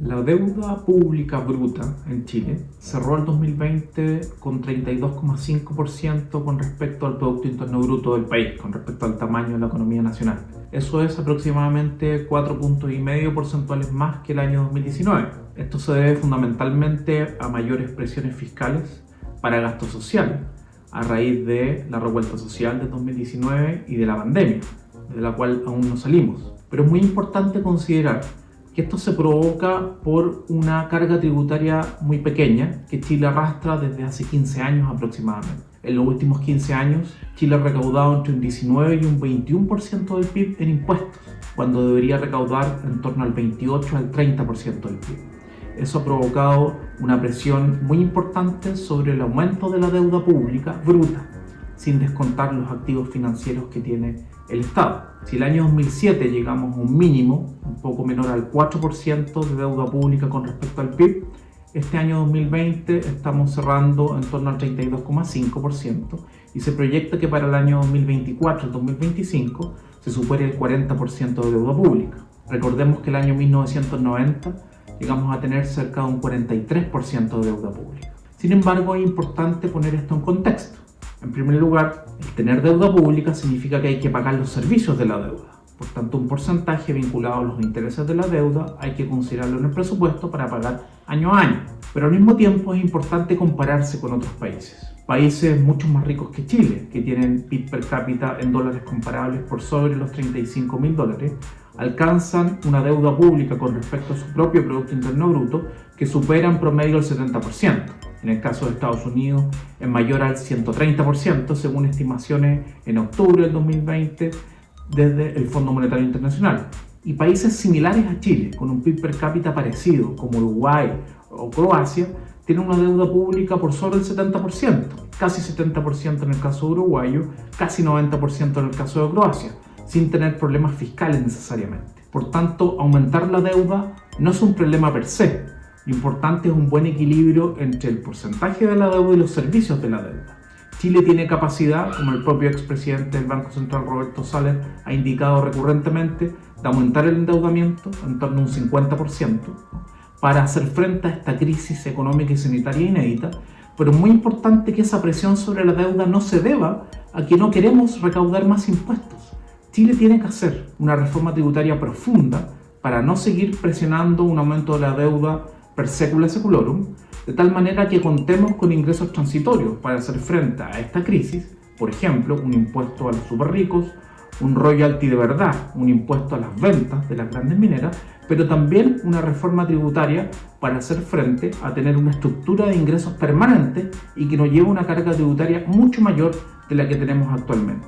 La deuda pública bruta en Chile cerró el 2020 con 32,5% con respecto al Producto Interno Bruto del país, con respecto al tamaño de la economía nacional. Eso es aproximadamente 4,5 puntos porcentuales más que el año 2019. Esto se debe fundamentalmente a mayores presiones fiscales para gasto social, a raíz de la revuelta social de 2019 y de la pandemia, de la cual aún no salimos. Pero es muy importante considerar que esto se provoca por una carga tributaria muy pequeña que Chile arrastra desde hace 15 años aproximadamente. En los últimos 15 años, Chile ha recaudado entre un 19 y un 21% del PIB en impuestos, cuando debería recaudar en torno al 28 al 30% del PIB. Eso ha provocado una presión muy importante sobre el aumento de la deuda pública bruta, sin descontar los activos financieros que tiene el Estado. Si el año 2007 llegamos a un mínimo, un poco menor al 4% de deuda pública con respecto al PIB, este año 2020 estamos cerrando en torno al 32,5% y se proyecta que para el año 2024 y 2025 se supere el 40% de deuda pública. Recordemos que el año 1990 llegamos a tener cerca de un 43% de deuda pública. Sin embargo, es importante poner esto en contexto. En primer lugar, el tener deuda pública significa que hay que pagar los servicios de la deuda. Por tanto, un porcentaje vinculado a los intereses de la deuda hay que considerarlo en el presupuesto para pagar año a año. Pero al mismo tiempo es importante compararse con otros países. Países mucho más ricos que Chile, que tienen PIB per cápita en dólares comparables por sobre los $35.000, alcanzan una deuda pública con respecto a su propio Producto Interno Bruto que supera en promedio el 70%. En el caso de Estados Unidos es mayor al 130%, según estimaciones en octubre del 2020 desde el Fondo Monetario Internacional. Y países similares a Chile, con un PIB per cápita parecido, como Uruguay o Croacia, tienen una deuda pública por sobre el 70%, casi 70% en el caso uruguayo, casi 90% en el caso de Croacia, sin tener problemas fiscales necesariamente. Por tanto, aumentar la deuda no es un problema per se. Lo importante es un buen equilibrio entre el porcentaje de la deuda y los servicios de la deuda. Chile tiene capacidad, como el propio expresidente del Banco Central Roberto Saller ha indicado recurrentemente, de aumentar el endeudamiento en torno a un 50% para hacer frente a esta crisis económica y sanitaria inédita, pero es muy importante que esa presión sobre la deuda no se deba a que no queremos recaudar más impuestos. Chile tiene que hacer una reforma tributaria profunda para no seguir presionando un aumento de la deuda per secula seculorum, de tal manera que contemos con ingresos transitorios para hacer frente a esta crisis, por ejemplo, un impuesto a los superricos, un royalty de verdad, un impuesto a las ventas de las grandes mineras, pero también una reforma tributaria para hacer frente a tener una estructura de ingresos permanente y que nos lleve a una carga tributaria mucho mayor de la que tenemos actualmente.